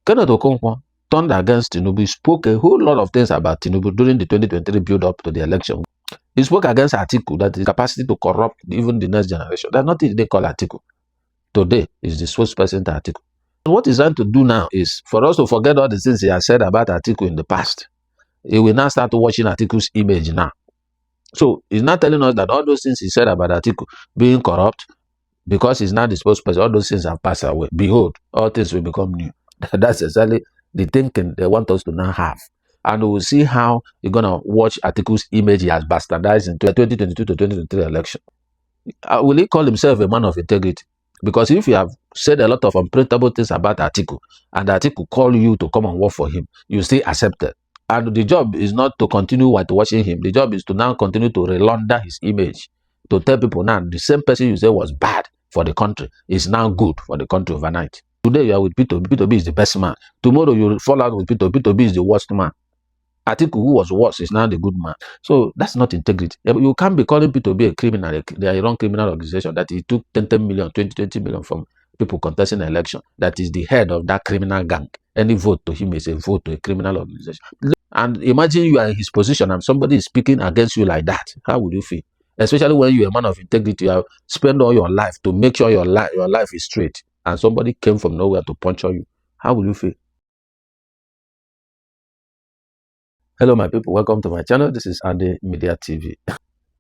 Kenneth Okonkwo turned against Tinubu, spoke a whole lot of things about Tinubu during the 2023 build-up to the election. He spoke against Atiku, that his capacity to corrupt even the next generation. That's nothing they call Atiku. Today is the spokesperson to Atiku. What he's trying to do now is for us to forget all the things he has said about Atiku in the past. He will now start watching Atiku's image now. So he's not telling us that all those things he said about Atiku being corrupt, because he's not the spokesperson, all those things have passed away. Behold, all things will become new. That's exactly the thinking they want us to now have. And we'll see how you're going to watch Atiku's image he has bastardized in the 2022 to 2023 election. Will he call himself a man of integrity? Because if you have said a lot of unprintable things about Atiku, and Atiku call you to come and work for him, you still accept it. And the job is not to continue whitewashing him. The job is to now continue to relaunder his image, to tell people now the same person you say was bad for the country is now good for the country overnight. Today you are with Peter Obi. Peter Obi is the best man. Tomorrow you will fall out with Peter Obi. Peter Obi is the worst man. Atiku, who was worse, is now the good man. So that's not integrity. You can't be calling Peter Obi a criminal. They are a wrong criminal organization that he took 10 million, 20 million from people contesting an election. That is the head of that criminal gang. Any vote to him is a vote to a criminal organization. And imagine you are in his position and somebody is speaking against you like that. How would you feel? Especially when you're a man of integrity, you have spent all your life to make sure your life is straight, and somebody came from nowhere to puncture you. How will you feel? Hello, my people. Welcome to my channel. This is Andy Media TV.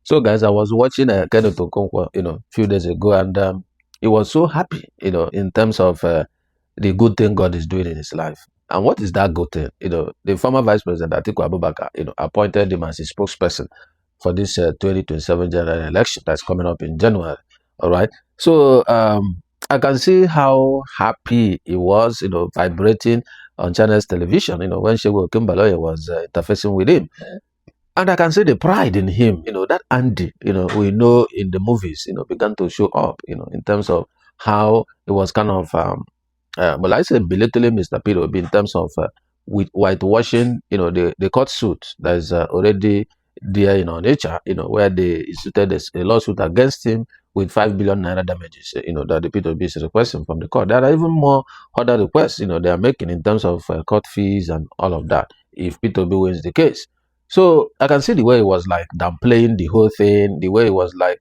So, guys, I was watching Kenneth Okonkwo, a few days ago, and he was so happy, in terms of the good thing God is doing in his life. And what is that good thing? The former Vice President Atiku Abubakar, appointed him as his spokesperson for this 2027 general election that's coming up in January. All right. So I can see how happy he was, vibrating on Channel's television, when Shehu Kimbaloye was interfacing with him. And I can see the pride in him, that Andy, we know in the movies, began to show up, in terms of how it was kind of, well, I say belittling Mr. Peter Obi in terms of with whitewashing, the court suit that is already there in our nature, where they instituted a lawsuit against him with 5 billion naira damages, that the Peter Obi is requesting from the court. There are even more other requests, they are making in terms of court fees and all of that if Peter Obi wins the case. So I can see the way he was like downplaying the whole thing, the way he was like,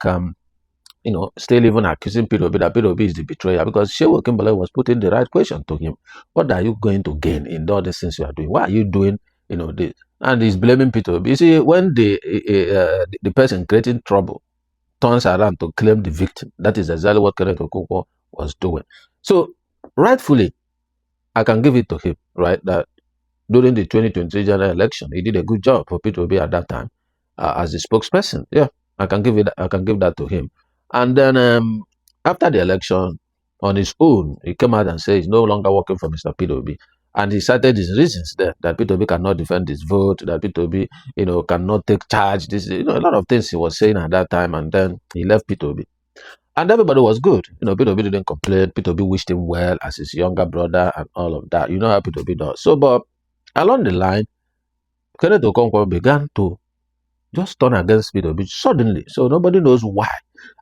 still even accusing Peter Obi that Peter Obi is the betrayer, because Shehu Kimbaloye was putting the right question to him. What are you going to gain in all these things you are doing? Why are you doing, this? And he's blaming Peter Obi. You see, when the person creating trouble turns around to claim the victim, that is exactly what Kenneth Okonkwo was doing. So, rightfully, I can give it to him, right, that during the 2023 general election, he did a good job for Peter Obi at that time as the spokesperson. Yeah, I can give that to him. And then after the election, on his own, he came out and said he's no longer working for Mr. Peter Obi. And he cited his reasons there, that Peter Obi cannot defend his vote, that Peter Obi, cannot take charge. This, a lot of things he was saying at that time, and then he left Peter Obi. And everybody was good. Peter Obi didn't complain. Peter Obi wished him well as his younger brother and all of that. You know how Peter Obi does. So, but along the line, Kenneth Okonkwo began to just turn against Peter Obi suddenly. So nobody knows why.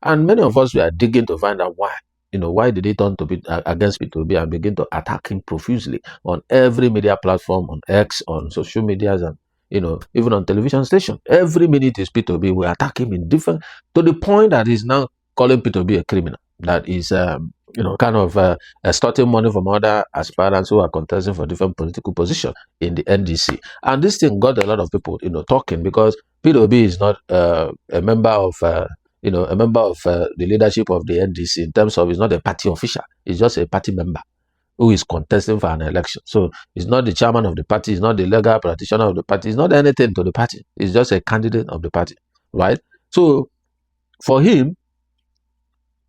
And many of us were digging to find out why. Why did he turn to against Peter Obi and begin to attack him profusely on every media platform, on X, on social medias, and even on television station. Every minute is Peter Obi. We attack him in different, to the point that he's now calling Peter Obi a criminal. That is, kind of extorting money from other aspirants who are contesting for different political positions in the NDC. And this thing got a lot of people, talking, because Peter Obi is not a member of the leadership of the NDC, in terms of he's not a party official. He's just a party member who is contesting for an election. So he's not the chairman of the party. He's not the legal practitioner of the party. He's not anything to the party. He's just a candidate of the party, right? So for him,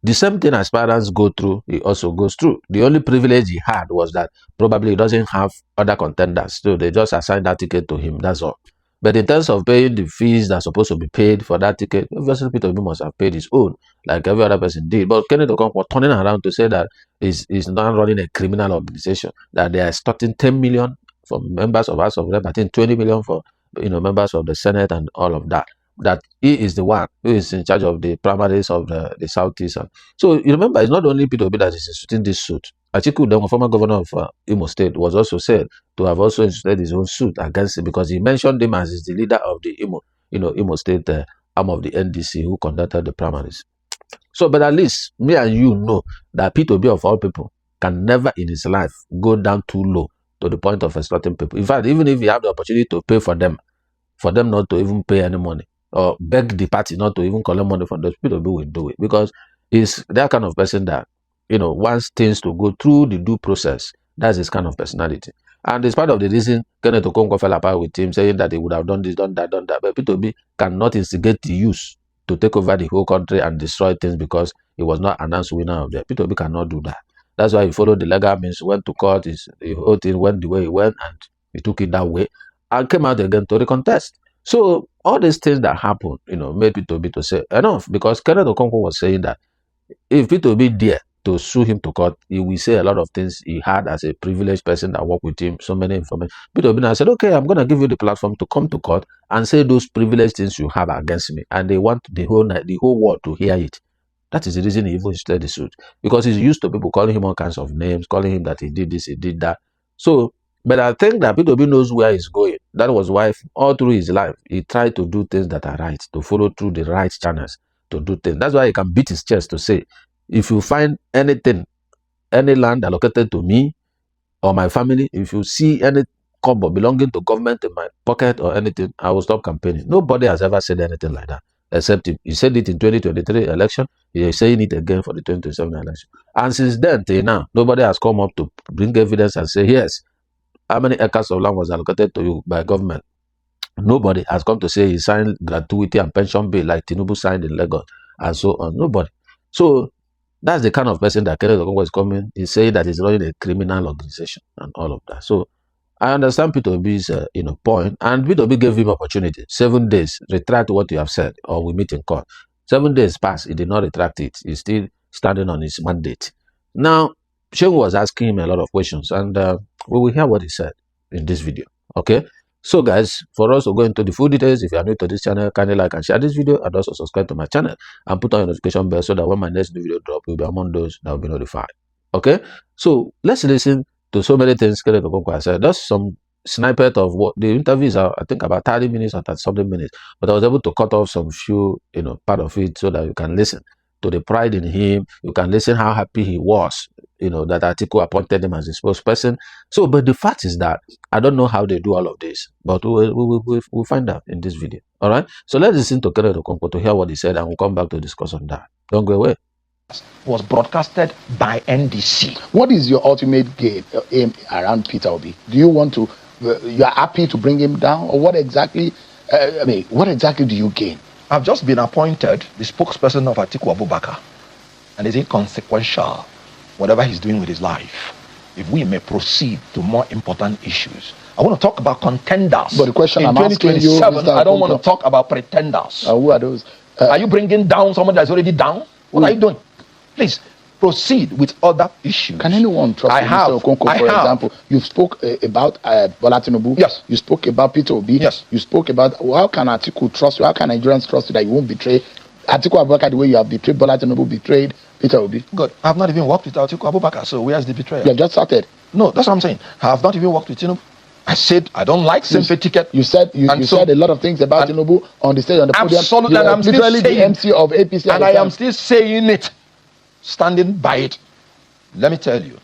the same thing aspirants go through, he also goes through. The only privilege he had was that probably he doesn't have other contenders. So they just assigned that ticket to him. That's all. But in terms of paying the fees that are supposed to be paid for that ticket, obviously Peter Obi must have paid his own, like every other person did. But Kenneth Okonkwo turning around to say that he's not running a criminal organization, that they are extorting 10 million from members of House of Rep, I think 20 million for members of the Senate and all of that. That he is the one who is in charge of the primaries of the Southeast. So you remember, it's not only Peter Obi that is instituting this suit. Atiku, the former governor of Imo State, was also said to have also instituted his own suit against him because he mentioned him as the leader of the Imo State arm of the NDC who conducted the primaries. So, but at least me and you know that Peter Obi of all people can never in his life go down too low to the point of exploiting people. In fact, even if you have the opportunity to pay for them not to even pay any money or beg the party not to even collect money from those people, will do it because he's that kind of person that wants things to go through the due process. That's his kind of personality. And it's part of the reason Kenneth Okonkwo fell apart with him, saying that he would have done this, done that, done that. But Peter Obi cannot instigate the youth to take over the whole country and destroy things because he was not announced winner of that. Peter Obi cannot do that. That's why he followed the legal means, went to court, the whole thing went the way he went, and he took it that way and came out again to recontest. So all these things that happened, made Peter Obi to say enough, because Kenneth Okonkwo was saying that if Peter Obi dare to sue him to court, he will say a lot of things he had as a privileged person that worked with him, so many information. Peter Obi now said, okay, I'm going to give you the platform to come to court and say those privileged things you have against me, and they want the whole world to hear it. That is the reason he even started the suit, because he's used to people calling him all kinds of names, calling him that he did this, he did that. So, but I think that Peter Obi knows where he's going. That was why all through his life, he tried to do things that are right, to follow through the right channels, to do things. That's why he can beat his chest to say, if you find anything, any land allocated to me or my family, if you see any combo belonging to government in my pocket or anything, I will stop campaigning. Nobody has ever said anything like that, except him. He said it in 2023 election. He is saying it again for the 2027 election. And since then till now, nobody has come up to bring evidence and say, yes, how many acres of land was allocated to you by government? Nobody has come to say he signed gratuity and pension bill like Tinubu signed in Lagos and so on. Nobody. So that's the kind of person that Kenneth Okonkwo is coming. He's saying that he's running a criminal organization and all of that. So I understand Peter Obi's point, and Peter Obi gave him opportunity. 7 days, retract what you have said, or we meet in court. 7 days passed, he did not retract it. He's still standing on his mandate. Now, Shehu was asking him a lot of questions, and we will hear what he said in this video. Okay? So guys, for us to go into the full details, if you are new to this channel, kindly like and share this video, and also subscribe to my channel and put on your notification bell so that when my next new video drop, you'll be among those that will be notified. Okay? So let's listen to so many things Kenneth Okonkwo said. That's some snippet of what the interviews are, I think about 30 minutes or 30 something minutes, but I was able to cut off some few, part of it so that you can listen to the pride in him. You can listen how happy he was, that Atiku appointed him as a spokesperson. So, but the fact is that I don't know how they do all of this, but we'll find out in this video. All right. So let's listen to Kenneth Okonkwo to hear what he said, and we'll come back to discuss on that. Don't go away. Was broadcasted by NDC. What is your ultimate aim around Peter Obi? Do you want to, you are happy to bring him down, or what exactly, what exactly do you gain? I've just been appointed the spokesperson of Atiku Abubakar, and it's inconsequential, whatever he's doing with his life. If we may proceed to more important issues. I want to talk about contenders. But the question in I'm asking you, Mr. I don't want to talk about pretenders. Who are those? Are you bringing down someone that's already down? What are you doing? Please proceed with other issues. Can anyone trust Mr. Okonkwo, for example? You spoke about Bola Tinubu. Yes. You spoke about Peter Obi. Yes. You spoke about how can Atiku trust you? How can Nigerians trust you that you won't betray Atiku Abubakar the way you have betrayed Bola Tinubu, betrayed Peter Obi? Good. I have not even worked with Atiku Abubakar, so where's the betrayal? You have just started. No, that's what I'm saying. I have not even worked with Tinubu. I said I don't like sympathy ticket. You said said a lot of things about Tinubu on the stage, on the podium. Absolutely, and I'm literally the MC of APC, and I am still saying it, standing by it. Let me tell you,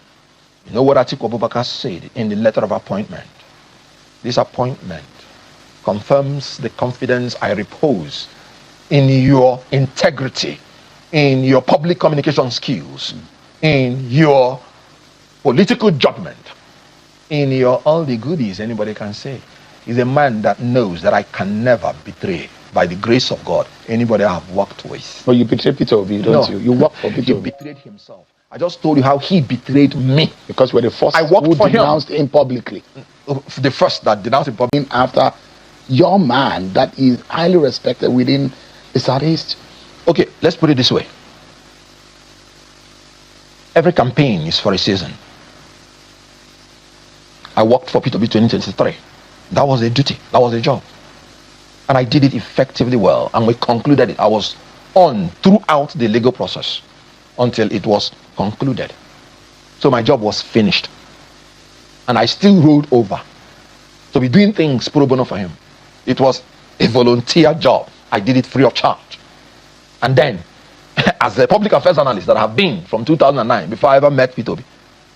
you know what Atiku Abubakar said in the letter of appointment? This appointment confirms the confidence I repose in your integrity, in your public communication skills, in your political judgment, in your all the goodies anybody can say. He's a man that knows that I can never betray, by the grace of God, anybody I have worked with. Well, you betrayed Peter Obi, don't you? You work for Peter Obi. He betrayed himself. I just told you how he betrayed me. Because we're the first who denounced him publicly. The first that denounced him publicly. After your man that is highly respected within the Southeast. Okay, let's put it this way. Every campaign is for a season. I worked for Peter Obi 2023. That was a duty. That was a job. And I did it effectively well. And we concluded it. I was on throughout the legal process until it was concluded. So my job was finished. And I still rolled over to be doing things pro bono for him. It was a volunteer job. I did it free of charge. And then, as a public affairs analyst that I have been from 2009, before I ever met Peter Obi,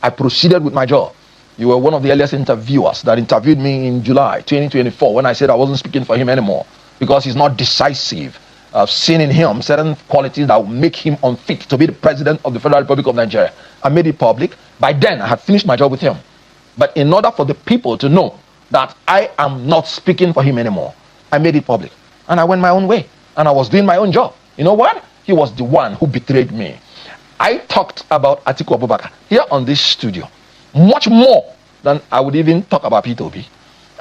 I proceeded with my job. You were one of the earliest interviewers that interviewed me in July 2024 when I said I wasn't speaking for him anymore because he's not decisive. I've seen in him certain qualities that will make him unfit to be the president of the Federal Republic of Nigeria. I made it public. By then, I had finished my job with him. But in order for the people to know that I am not speaking for him anymore, I made it public. And I went my own way. And I was doing my own job. You know what? He was the one who betrayed me. I talked about Atiku Abubakar here on this studio much more than I would even talk about Peter Obi.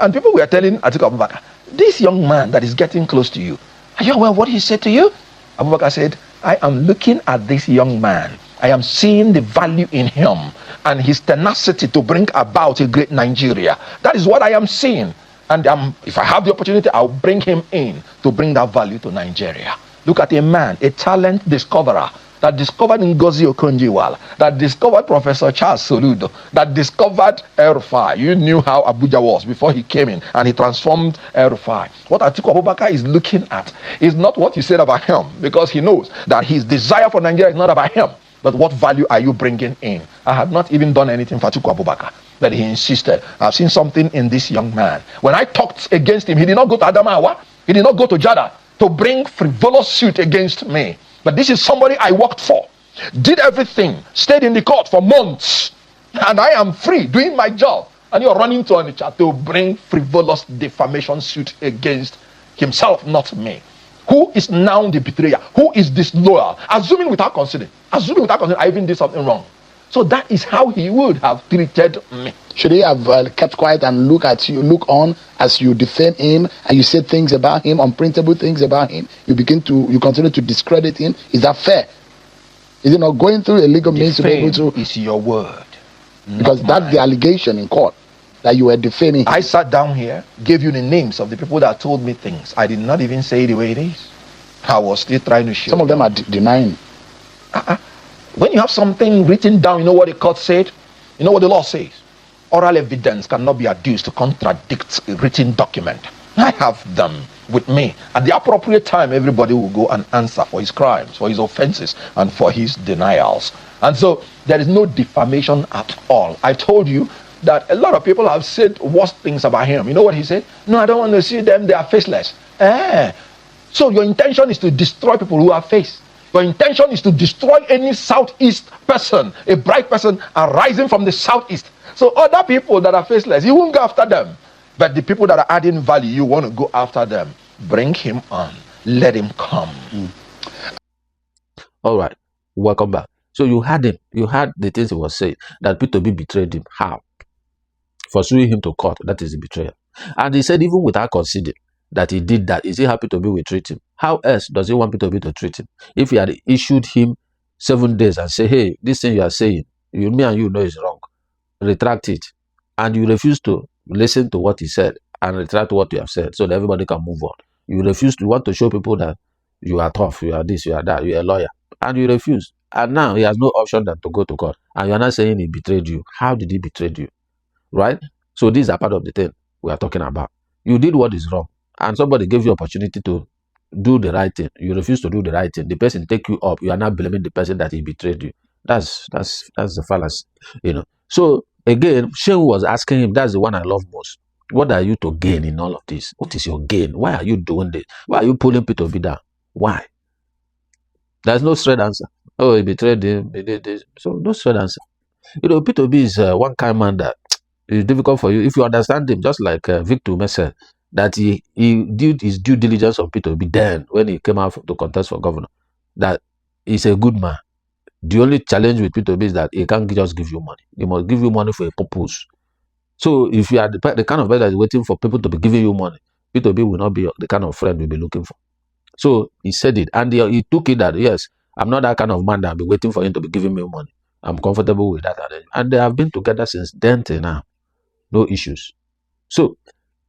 And people were telling Atiku Abubakar, this young man that is getting close to you, are you aware of what he said to you? Abubakar said, I am looking at this young man. I am seeing the value in him and his tenacity to bring about a great Nigeria. That is what I am seeing. And if I have the opportunity, I'll bring him in to bring that value to Nigeria. Look at a man, a talent discoverer, that discovered Ngozi Okonjo-Iweala, that discovered Professor Charles Soludo, that discovered El-Rufai. You knew how Abuja was before he came in, and he transformed El-Rufai. What Atiku Abubakar is looking at is not what you said about him, because he knows that his desire for Nigeria is not about him, but what value are you bringing in? I had not even done anything for Atiku Abubakar, but he insisted. I've seen something in this young man. When I talked against him, he did not go to Adamawa, he did not go to Jada to bring frivolous suit against me. But this is somebody I worked for, did everything, stayed in the court for months, and I am free doing my job. And you're running to Onitsha to bring frivolous defamation suit against himself, not me. Who is now the betrayer? Who is disloyal? Assuming without considering I even did something wrong. So that is how he would have treated me. Should he have kept quiet and look on as you defame him and you say things about him, unprintable things about him? You continue to discredit him. Is that fair? Is it not going through a legal means to be able to? Is your word, because that's the allegation in court, that you were defaming him. I sat down here, gave you the names of the people that told me things. I did not even say it the way it is. I was still trying to show. Some of them are denying. When you have something written down, you know what the court said? You know what the law says? Oral evidence cannot be adduced to contradict a written document. I have them with me. At the appropriate time, everybody will go and answer for his crimes, for his offenses, and for his denials. And so there is no defamation at all. I told you that a lot of people have said worse things about him. You know what he said? No, I don't want to see them. They are faceless. So your intention is to destroy people who are face. Your intention is to destroy any southeast person, a bright person arising from the southeast. So other people that are faceless, you won't go after them. But the people that are adding value, you want to go after them. Bring him on. Let him come. All right. Welcome back. So you had him. You had the things he was saying, that Peter Obi betrayed him. How? For suing him to court. That is the betrayal. And he said even without considering that he did that, is he happy Peter Obi will treat him? How else does he want Peter Obi to treat him? If he had issued him 7 days and say, hey, this thing you are saying, me and you know is wrong, retract it, and you refuse to listen to what he said and retract what you have said so that everybody can move on. You refuse to want to show people that you are tough, you are this, you are that, you are a lawyer, and you refuse. And now he has no option than to go to court. And you are not saying he betrayed you. How did he betray you? Right? So these are part of the thing we are talking about. You did what is wrong, and somebody gave you opportunity to do the right thing. You refuse to do the right thing. The person take you up. You are not blaming the person that he betrayed you. That's the fallacy, you know. So again, Shane was asking him, that's the one I love most. What are you to gain in all of this? What is your gain? Why are you doing this? Why are you pulling Peter Obi down? Why? There's no straight answer. Oh, he betrayed him, he did this. So no straight answer. You know, Peter Obi is one kind man that is difficult for you. If you understand him, just like Victor said, that he did his due diligence on Peter Obi then when he came out to contest for governor, that he's a good man. The only challenge with Peter Obi is that he can't just give you money. He must give you money for a purpose. So if you are the kind of person that is waiting for people to be giving you money, Peter Obi will not be the kind of friend you'll be looking for. So he said it, and he took it that, yes, I'm not that kind of man that I'll be waiting for him to be giving me money. I'm comfortable with that. And they have been together since then till now. No issues. So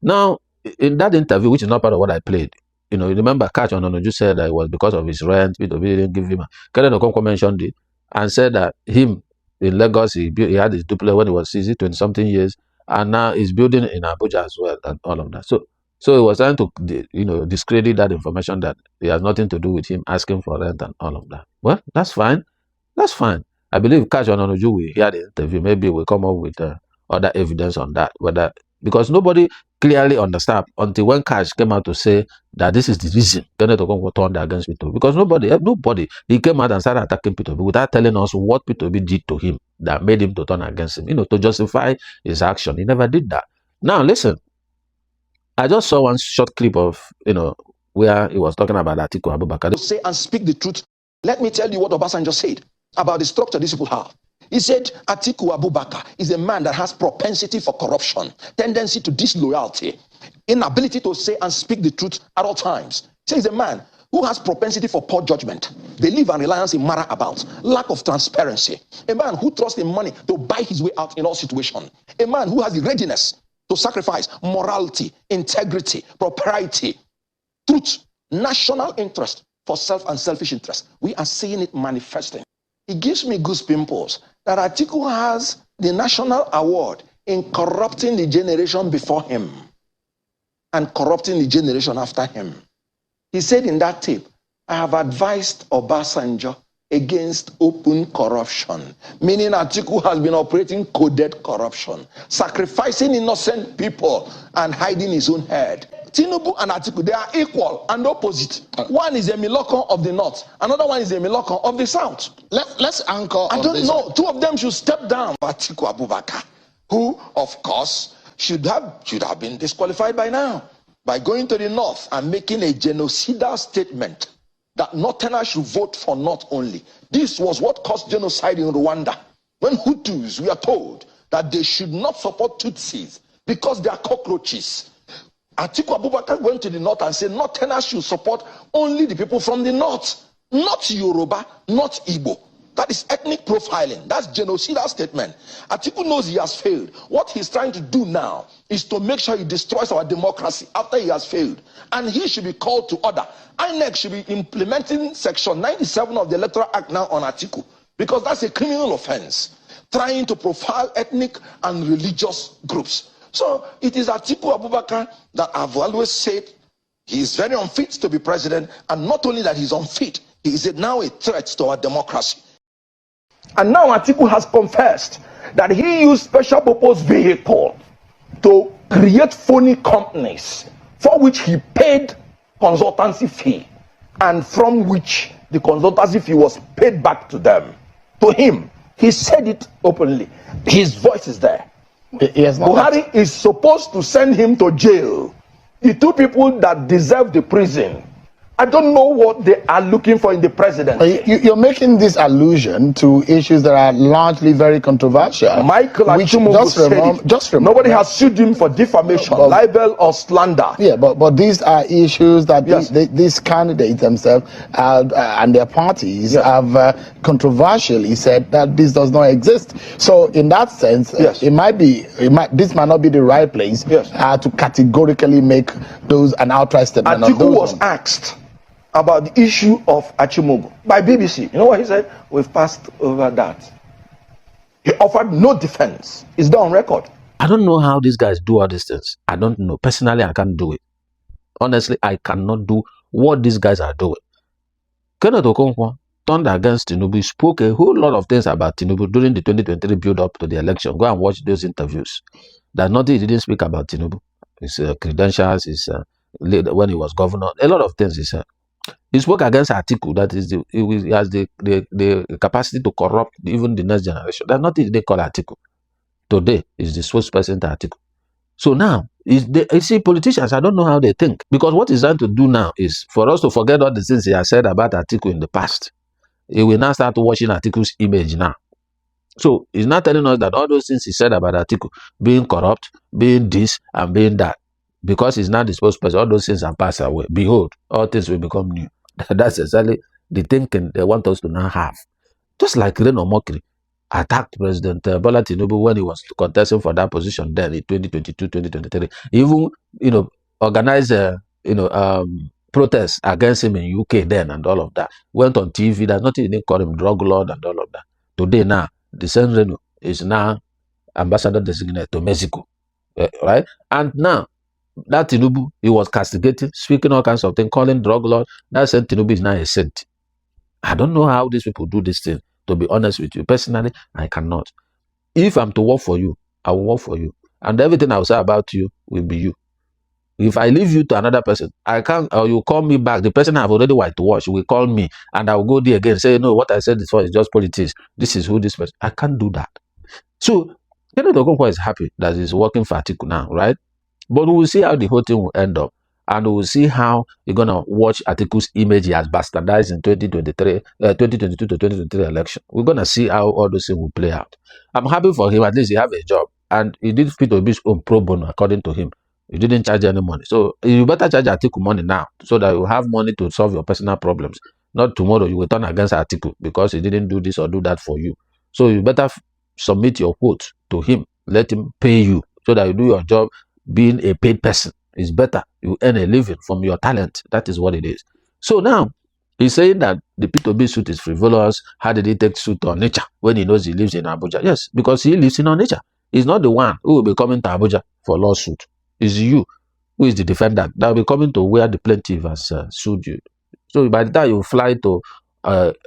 now, in that interview, which is not part of what I played, you know, remember Catch on Onoju said that it was because of his rent, Peter Obi didn't give him. Kenneth Okonkwo mentioned it and said that him in Lagos. He had his duplex when he was 60, 20-something years, and now he's building in Abuja as well, and all of that. So he was trying to, discredit that information that it has nothing to do with him asking for rent and all of that. Well, that's fine. That's fine. I believe Cash Ononuju will hear the interview. Maybe we'll come up with other evidence on that. Because nobody clearly understand until when Cash came out to say that this is the reason Kenneth Okonkwo turned against Peter Obi. Because nobody, he came out and started attacking Peter Obi without telling us what Peter Obi did to him that made him to turn against him, to justify his action. He never did that. Now, listen, I just saw one short clip of, where he was talking about Atiku Abubakar. To say and speak the truth. Let me tell you what Obasanjo said about the structure these people have. He said Atiku Abubakar is a man that has propensity for corruption, tendency to disloyalty, inability to say and speak the truth at all times. He says he's a man who has propensity for poor judgment, belief and reliance in matter about, lack of transparency, a man who trusts in money to buy his way out in all situations, a man who has the readiness to sacrifice morality, integrity, propriety, truth, national interest for self and selfish interest. We are seeing it manifesting. It gives me goose pimples that Atiku has the national award in corrupting the generation before him and corrupting the generation after him. He said in that tape, I have advised Obasanjo against open corruption, meaning Atiku has been operating coded corruption, sacrificing innocent people and hiding his own head. Tinubu and Atiku, they are equal and opposite. One is a Miloko of the north, another one is a Miloko of the south. Let's anchor. I don't know. Two of them should step down. Atiku Abubakar, who, of course, should have been disqualified by now by going to the north and making a genocidal statement that Northerners should vote for North only. This was what caused genocide in Rwanda. When Hutus were told that they should not support Tutsis because they are cockroaches. Atiku Abubakar went to the north and said Northerners should support only the people from the north, not Yoruba, not Igbo. That is ethnic profiling. That's genocidal statement. Atiku knows he has failed. What he's trying to do now is to make sure he destroys our democracy after he has failed. And he should be called to order. INEC should be implementing Section 97 of the Electoral Act now on Atiku, because that's a criminal offense, trying to profile ethnic and religious groups. So it is Atiku Abubakar that I've always said he is very unfit to be president, and not only that he's unfit, he is now a threat to our democracy. And now Atiku has confessed that he used special purpose vehicle to create phony companies for which he paid consultancy fee, and from which the consultancy fee was paid back to them. To him, he said it openly. His voice is there. Buhari is supposed to send him to jail. The two people that deserve the prison, I don't know what they are looking for in the presidency. You're making this allusion to issues that are largely very controversial. Michael Achimugu said it. Nobody has sued him for defamation, libel, or slander. Yeah, but these are issues that these candidates themselves and their parties have controversially said that this does not exist. So in that sense, this might not be the right place to categorically make those an outright statement. Atiku was asked about the issue of Achimugu by BBC. You know what he said? We've passed over that. He offered no defense. It's done on record. I don't know how these guys do all these things. I don't know. Personally, I can't do it. Honestly, I cannot do what these guys are doing. Kenneth Okonkwo turned against Tinubu, spoke a whole lot of things about Tinubu during the 2023 build-up to the election. Go and watch those interviews. There's nothing he didn't speak about Tinubu. His credentials, his when he was governor, a lot of things he said. He spoke against Atiku, that is, he has the capacity to corrupt even the next generation. There's nothing they call Atiku. Today is the spokesperson to Atiku. So now, you see, politicians, I don't know how they think. Because what he's trying to do now is for us to forget all the things he has said about Atiku in the past. He will now start watching Atiku's image now. So he's not telling us that all those things he said about Atiku, being corrupt, being this, and being that, because he's not the spokesperson, all those things have passed away. Behold, all things will become new. That's exactly the thinking they want us to now have. Just like Reno Mokri attacked President Bola Tinubu when he was contesting for that position then in 2022, 2023. Even, organized, protests against him in UK then and all of that. Went on TV. There's nothing they call him drug lord and all of that. Today now, the same Reno is now ambassador designate to Mexico, right? And now that Tinubu, he was castigating, speaking all kinds of things, calling drug lord. That same Tinubu is now a saint. I don't know how these people do this thing. To be honest with you, personally, I cannot. If I'm to work for you, I will work for you, and everything I will say about you will be you. If I leave you to another person, I can't, or you call me back. The person I've already whitewashed will call me, and I'll go there again, say, no, what I said before is just politics. This is who this person. I can't do that. So, Kenneth Okonkwo is happy that he's working for Atiku now, right? But we'll see how the whole thing will end up. And we'll see how you're going to watch Atiku's image he has bastardized in 2022 to 2023 election. We're going to see how all those things will play out. I'm happy for him. At least he have a job. And he did fit Obi's own pro bono, according to him. You didn't charge any money. So you better charge Atiku money now so that you have money to solve your personal problems. Not tomorrow you will turn against Atiku because he didn't do this or do that for you. So you better submit your quote to him. Let him pay you so that you do your job. Being a paid person is better. You earn a living from your talent. That is what it is. So now, he's saying that the Peter Obi suit is frivolous. How did he take suit on nature when he knows he lives in Abuja? Yes, because he lives in nature. He's not the one who will be coming to Abuja for lawsuit. It's you who is the defendant that will be coming to where the plaintiff has sued you. So by the time you fly to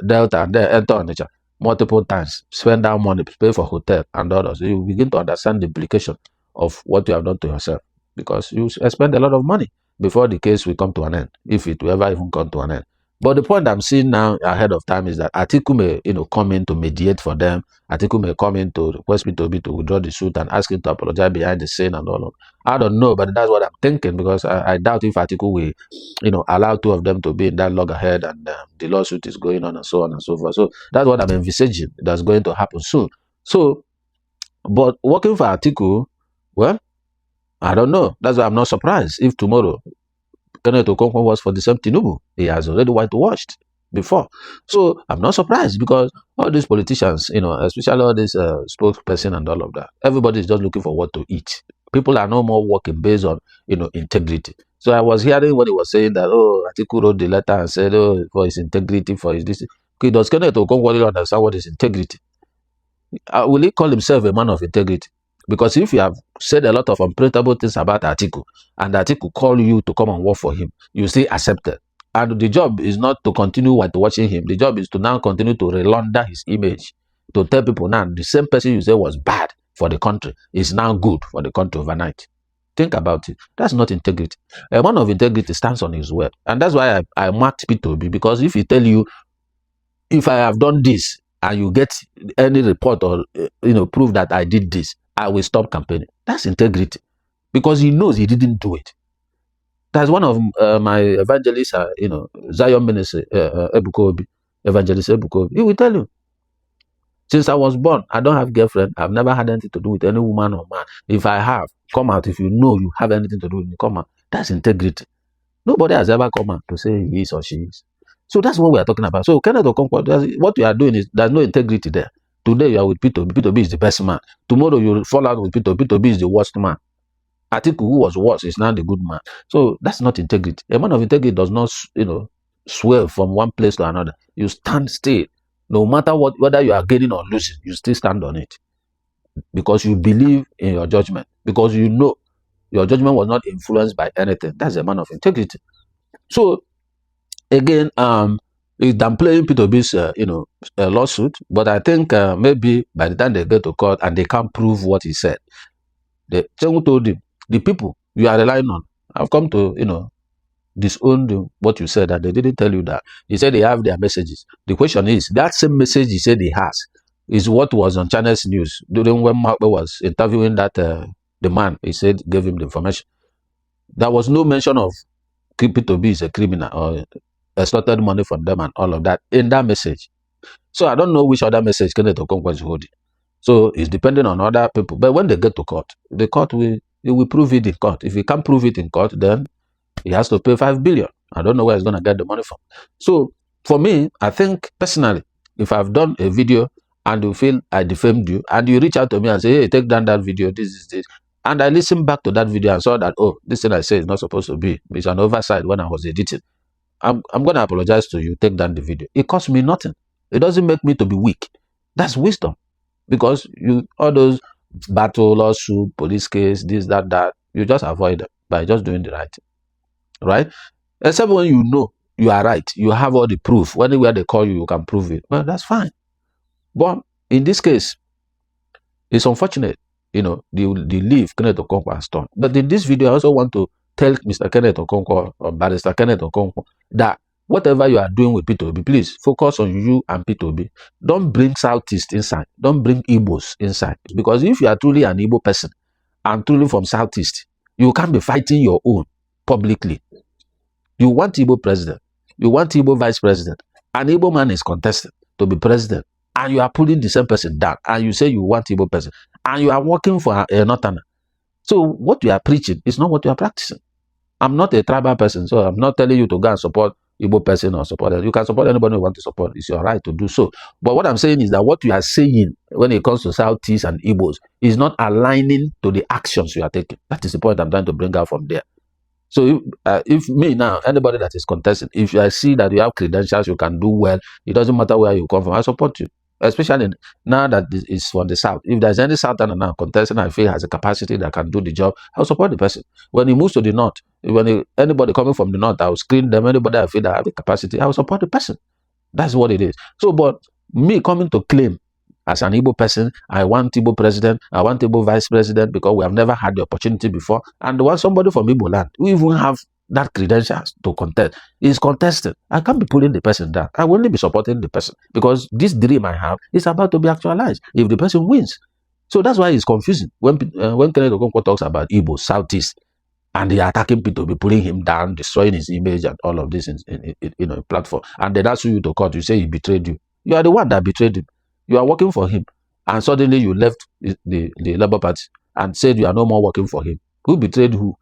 Delta and then enter nature multiple times, spend that money, pay for hotel and others, you begin to understand the implication of what you have done to yourself, because you spend a lot of money before the case will come to an end, if it will ever even come to an end. But the point I'm seeing now ahead of time is that Atiku may, come in to mediate for them. Atiku may come in to request Peter Obi to withdraw the suit and ask him to apologize behind the scene and all of. I don't know, but that's what I'm thinking, because I doubt if Atiku will, allow two of them to be in that loggerhead and the lawsuit is going on and so on and so forth. So that's what I'm envisaging that's going to happen soon. So, but working for Atiku, well, I don't know. That's why I'm not surprised if tomorrow Kenneth Okonkwo was for the same Tinubu. He has already whitewashed before. So I'm not surprised, because all these politicians, especially all this spokesperson and all of that, everybody is just looking for what to eat. People are no more working based on, integrity. So I was hearing when he was saying that, Atiku wrote the letter and said, for his integrity, for his this. Okay, does Kenneth Okonkwo really understand what is integrity? Will he call himself a man of integrity? Because if you have said a lot of unprintable things about Atiku, and Atiku call you to come and work for him, you still accept it. And the job is not to continue watching him. The job is to now continue to relaunder his image, to tell people now the same person you say was bad for the country is now good for the country overnight. Think about it. That's not integrity. A man of integrity stands on his word. And that's why I marked Peter Obi, because if he tell you, if I have done this, and you get any report or proof that I did this, I will stop campaigning. That's integrity, because he knows he didn't do it. That's one of my evangelists, Zion ministry, Ebuka Obi, evangelist Ebuka Obi. He will tell you, since I was born, I don't have girlfriend. I've never had anything to do with any woman or man. If I have, come out. If you know you have anything to do with me, come out. That's integrity. Nobody has ever come out to say he is or she is. So that's what we are talking about. So Kenneth Okonkwo, what you are doing is there's no integrity there. Today you are with Peter Obi. Peter Obi is the best man. Tomorrow you fall out with Peter Obi. Peter Obi is the worst man. Atiku, who was worse, is now the good man. So that's not integrity. A man of integrity does not, swerve from one place to another. You stand still. No matter what, whether you are gaining or losing, you still stand on it. Because you believe in your judgment. Because you know your judgment was not influenced by anything. That's a man of integrity. So again, he's downplaying Peter Obi's, lawsuit, but I think maybe by the time they get to court and they can't prove what he said, Chengu told him, the people you are relying on have come to, disown what you said, and they didn't tell you that. He said they have their messages. The question is, that same message he said he has is what was on Channel's news during when Mark was interviewing that the man, he said, gave him the information. There was no mention of Peter Obi is a criminal or extorted money from them and all of that in that message. So I don't know which other message Kenneth Okonkwo is holding. So it's depending on other people. But when they get to court, the court will prove it in court. If he can't prove it in court, then he has to pay 5 billion. I don't know where he's going to get the money from. So for me, I think personally, if I've done a video and you feel I defamed you, and you reach out to me and say, hey, take down that video, this is this, and I listened back to that video and saw that, oh, this thing I say is not supposed to be. It's an oversight when I was editing. I'm going to apologize to you, take down the video. It costs me nothing. It doesn't make me to be weak. That's wisdom. because you all those battle, lawsuit, police case, this, that, you just avoid them by just doing the right thing, right? Except when you know you are right, you have all the proof. Anywhere they call you, you can prove it. Well, that's fine. But in this case, it's unfortunate, the leave Kenneth Okonkwo has done. But in this video, I also want to tell Mr. Kenneth Okonkwo or Barrister Kenneth Okonkwo that whatever you are doing with Peter Obi, please focus on you and Peter Obi. Don't bring Southeast inside. Don't bring Igbos inside. Because if you are truly an Igbo person and truly from Southeast, you can't be fighting your own publicly. You want Igbo president. You want Igbo vice president. An Igbo man is contested to be president. And you are pulling the same person down. And you say you want Igbo person. And you are working for a Northerner. So what you are preaching is not what you are practicing. I'm not a tribal person, so I'm not telling you to go and support Igbo person or support it. You can support anybody you want to support. It's your right to do so. But what I'm saying is that what you are saying when it comes to Southeast and Igbos is not aligning to the actions you are taking. That is the point I'm trying to bring out from there. So if me now, anybody that is contesting, if I see that you have credentials, you can do well, it doesn't matter where you come from, I support you. Especially now that it's from the South. If there's any Southerner now contesting I feel has a capacity that can do the job, I'll support the person. When he moves to the North, anybody coming from the North, I'll screen them. Anybody I feel that have the capacity, I'll support the person. That's what it is. So, but me coming to claim as an Igbo person, I want Igbo president, I want Igbo vice president, because we have never had the opportunity before. And want somebody from Igbo land who even have that credentials to contest is contested. I can't be pulling the person down. I will only be supporting the person because this dream I have is about to be actualized if the person wins. So that's why it's confusing when Kenneth Okonkwo talks about Igbo, Southeast, and they are attacking Peter Obi, pulling him down, destroying his image and all of this in platform. And then that's who you to court. You say he betrayed you. You are the one that betrayed him. You are working for him. And suddenly you left the Labour Party and said you are no more working for him. Who betrayed who?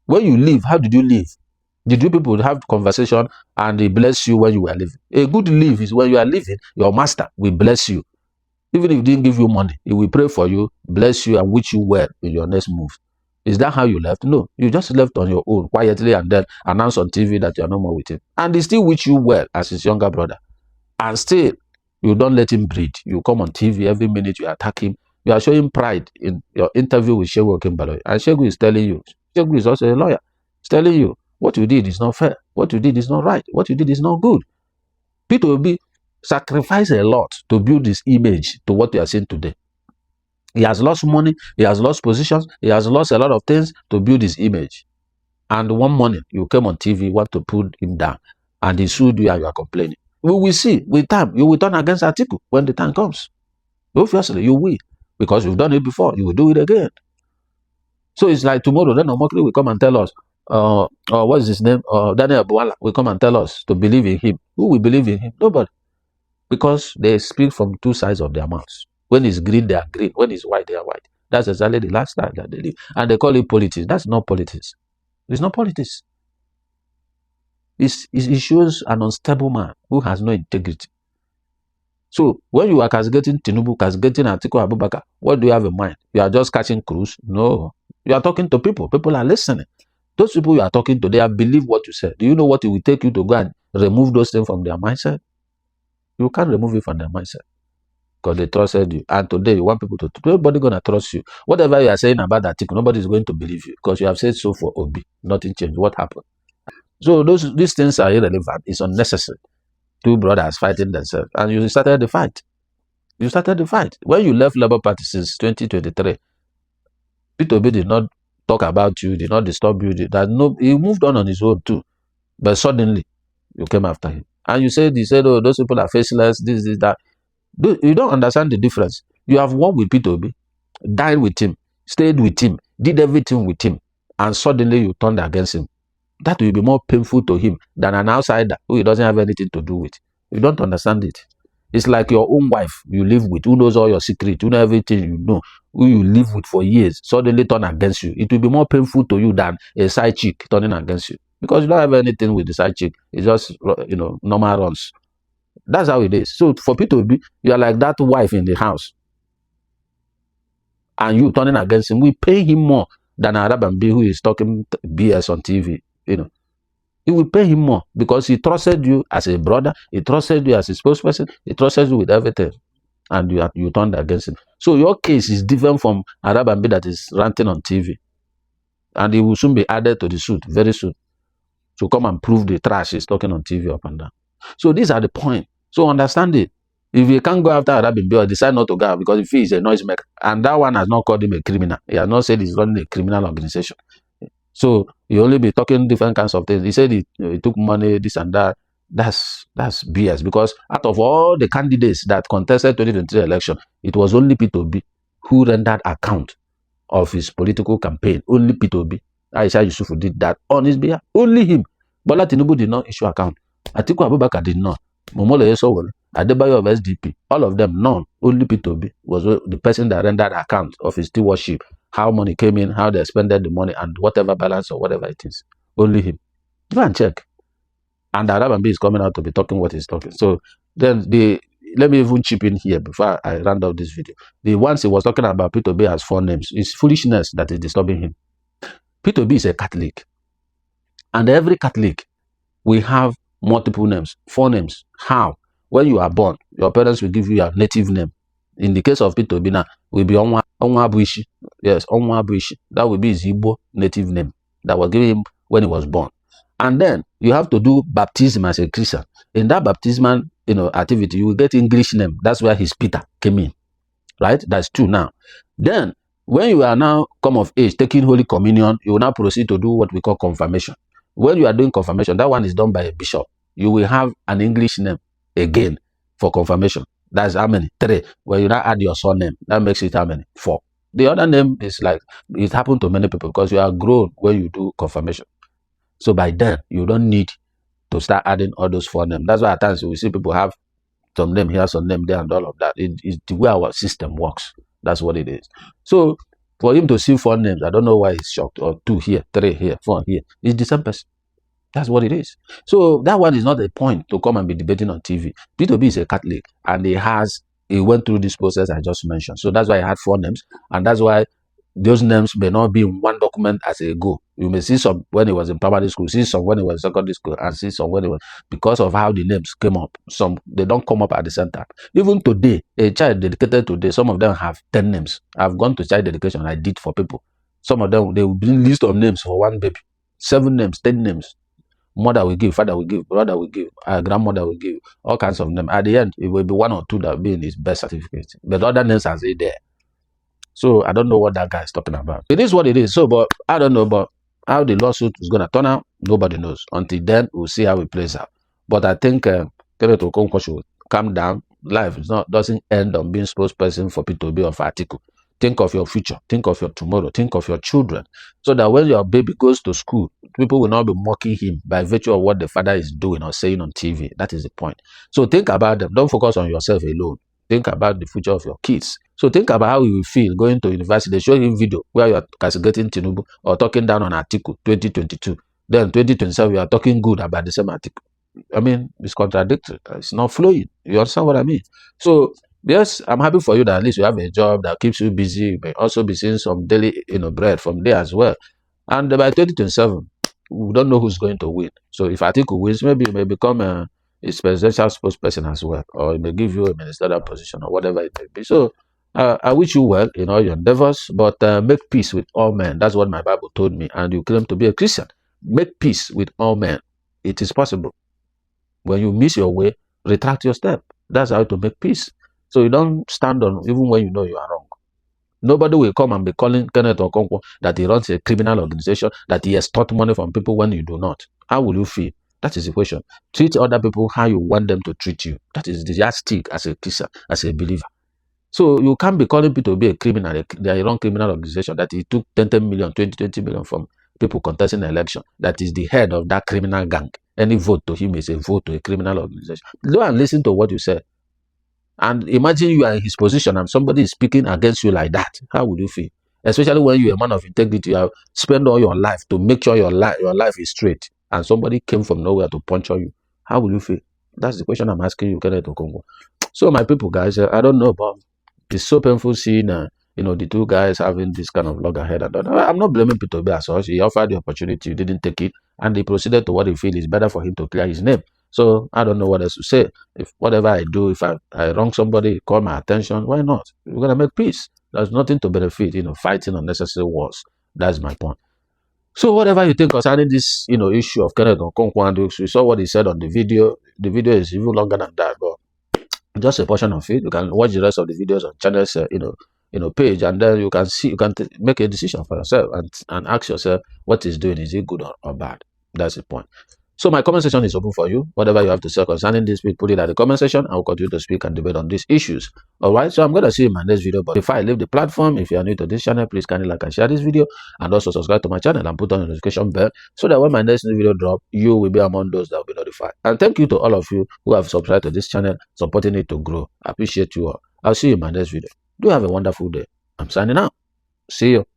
When you leave, how did you leave? Did you people have conversation and they bless you when you were leaving? A good leave is when you are leaving, your master will bless you. Even if he didn't give you money, he will pray for you, bless you, and wish you well in your next move. Is that how you left? No, you just left on your own quietly and then announced on TV that you are no more with him. And he still wish you well as his younger brother. And still, you don't let him breathe. You come on TV every minute, you attack him. You are showing pride in your interview with Segun Okinbaloy. And Segun is telling you, Segun is also a lawyer. He's telling you, what you did is not fair. What you did is not right. What you did is not good. Peter Obi sacrificed a lot to build his image to what you are seeing today. He has lost money. He has lost positions. He has lost a lot of things to build his image. And one morning, you came on TV, want to put him down. And he sued you and you are complaining. We will see. With time, you will turn against Atiku when the time comes. Obviously, you will. Because you've done it before. You will do it again. So it's like tomorrow, then Omokri will come and tell us, what is his name? Daniel Buala will come and tell us to believe in him. Who will believe in him? Nobody. Because they speak from two sides of their mouths. When it's green, they are green. When it's white, they are white. That's exactly the lifestyle that they live. And they call it politics. That's not politics. It's not politics. It shows an unstable man who has no integrity. So when you are castigating Tinubu, castigating Atiku Abubakar, what do you have in mind? You are just catching cruise? No. You are talking to people. People are listening. Those people you are talking to, they have believed what you said. Do you know what it will take you to go and remove those things from their mindset? You can't remove it from their mindset. Because they trusted you. And today you want people to, nobody going to trust you. Whatever you are saying about Atiku, nobody is going to believe you. Because you have said so for Obi. Nothing changed. What happened? So these things are irrelevant. It's unnecessary. Two brothers fighting themselves. And you started the fight. You started the fight. When you left Labour Party since 2023, Peter Obi did not talk about you, did not disturb you. He moved on his own too. But suddenly, you came after him. And you said, oh, those people are faceless, this, that. You don't understand the difference. You have worked with Peter Obi, died with him, stayed with him, did everything with him, and suddenly you turned against him. That will be more painful to him than an outsider who he doesn't have anything to do with. You don't understand it. It's like your own wife you live with, who knows all your secrets, who knows everything you know, who you live with for years, suddenly turn against you. It will be more painful to you than a side chick turning against you. Because you don't have anything with the side chick. It's just, normal runs. That's how it is. So for Peter Obi, you are like that wife in the house. And you turning against him, we pay him more than Arabambi who is talking BS on TV. He will pay him more because he trusted you as a brother, he trusted you as a spokesperson, he trusted you with everything. and you turned against him. So your case is different from Arabambi that is ranting on TV. And he will soon be added to the suit very soon to come and prove the trash he's talking on TV up and down. So these are the point. So understand it. If you can't go after Arabambi or decide not to go because if he is a noisemaker, and that one has not called him a criminal. He has not said he's running a criminal organization. So you only be talking different kinds of things. He said he took money, this and that. That's BS, because out of all the candidates that contested 2023 election, it was only Peter Obi who rendered account of his political campaign. Only Peter Obi. Aisha Yusufu did that on his behalf. Only him. Bola Tinubu did not issue account. Atiku Abubakar did not. Momola Yesowole, Adebayo of SDP, all of them, none. Only Peter Obi was the person that rendered account of his stewardship, how money came in, how they expended the money, and whatever balance or whatever it is. Only him. Go and check. And Arabambi is coming out to be talking what he's talking. So then let me even chip in here before I round up this video. The ones he was talking about Peter Obi has 4 names. It's foolishness that is disturbing him. Peter Obi is a Catholic. And every Catholic, we have multiple names, 4 names. How? When you are born, your parents will give you your native name. In the case of Peter Obi now, will be Onwa Abuishi. Yes, Onwa Abuishi. That will be his Igbo native name that was given him when he was born. And then you have to do baptism as a Christian. In that baptismal, activity, you will get English name. That's where his Peter came in. Right? That's 2 now. Then, when you are now come of age, taking Holy Communion, you will now proceed to do what we call confirmation. When you are doing confirmation, that one is done by a bishop. You will have an English name again for confirmation. That's how many? 3. When you now add your surname, that makes it how many? 4. The other name is like, it happened to many people because you are grown when you do confirmation. So by then, you don't need to start adding all those 4 names. That's why at times we see people have some name here, some name there, and all of that. It's the way our system works. That's what it is. So for him to see 4 names, I don't know why he's shocked. Or 2 here, 3 here, 4 here. It's the same person. That's what it is. So that one is not a point to come and be debating on TV. Peter Obi is a Catholic, and he went through this process I just mentioned. So that's why he had 4 names, and that's why those names may not be in one document as a go. You may see some when he was in primary school, see some when he was in secondary school, and see some when he was, because of how the names came up. Some, they don't come up at the same time. Even today, a child dedicated today, some of them have 10 names. I've gone to child dedication, I did for people. Some of them, they will bring list of names for one baby. 7 names, 10 names. Mother will give, father will give, brother will give, grandmother will give, all kinds of names. At the end, it will be 1 or 2 that will be in his birth certificate. But other names are there. So I don't know what that guy is talking about. It is what it is. So, but I don't know about how the lawsuit is going to turn out. Nobody knows. Until then, we'll see how it plays out. But I think Kenneth Okonkwo should calm down. Life doesn't end on being spokesperson for Peter Obi or for Atiku. Think of your future. Think of your tomorrow. Think of your children. So that when your baby goes to school, people will not be mocking him by virtue of what the father is doing or saying on TV. That is the point. So think about them. Don't focus on yourself alone. Think about the future of your kids. So think about how you will feel going to university. They show him video where you are castigating Tinubu or talking down on Atiku 2022. Then 2027, you are talking good about the same Atiku. I mean, it's contradictory. It's not flowing. You understand what I mean? So, yes, I'm happy for you that at least you have a job that keeps you busy. You may also be seeing some daily bread from there as well. And by 2027, we don't know who's going to win. So if Atiku wins, maybe you may become a presidential spokesperson as well, or it may give you a ministerial position or whatever it may be. So I wish you well in all your endeavors, but make peace with all men. That's what my Bible told me. And you claim to be a Christian. Make peace with all men. It is possible. When you miss your way, retract your step. That's how to make peace. So you don't stand on even when you know you are wrong. Nobody will come and be calling Kenneth Okonkwo that he runs a criminal organization, that he has taught money from people when you do not. How will you feel? That is the question. Treat other people how you want them to treat you. That is the yardstick as a Christian, as a believer. So you can't be calling people to be a criminal. They are a criminal organization that he took 10 million, 20 million from people contesting the election. That is the head of that criminal gang. Any vote to him is a vote to a criminal organization. Go and listen to what you said. And imagine you are in his position and somebody is speaking against you like that. How would you feel? Especially when you are a man of integrity, you have spent all your life to make sure your life is straight, and somebody came from nowhere to puncture you. How will you feel? That's the question I'm asking you, Kenneth Okonkwo. So my people, guys, I don't know, but it's so painful seeing the 2 guys having this kind of loggerhead. I'm not blaming Peter Obi as such. He offered the opportunity, he didn't take it, and he proceeded to what he feels is better for him to clear his name. So I don't know what else to say. If whatever I do, if I wrong somebody, call my attention, why not? We're gonna make peace. There's nothing to benefit, fighting unnecessary wars. That's my point. So whatever you think concerning this, issue of Kenneth Okonkwo, and you saw what he said on the video. The video is even longer than that, but just a portion of it. You can watch the rest of the videos on channel's, page, and then you can see, make a decision for yourself and ask yourself what he's doing. Is it good or bad? That's the point. So my comment section is open for you. Whatever you have to say concerning this, please put it at the comment section. I will continue to speak and debate on these issues. All right. So I'm going to see you in my next video. But before I leave the platform, if you are new to this channel, please kindly like and share this video, and also subscribe to my channel and put on the notification bell so that when my next video drop, you will be among those that will be notified. And thank you to all of you who have subscribed to this channel, supporting it to grow. I appreciate you all. I'll see you in my next video. Do have a wonderful day. I'm signing out. See you.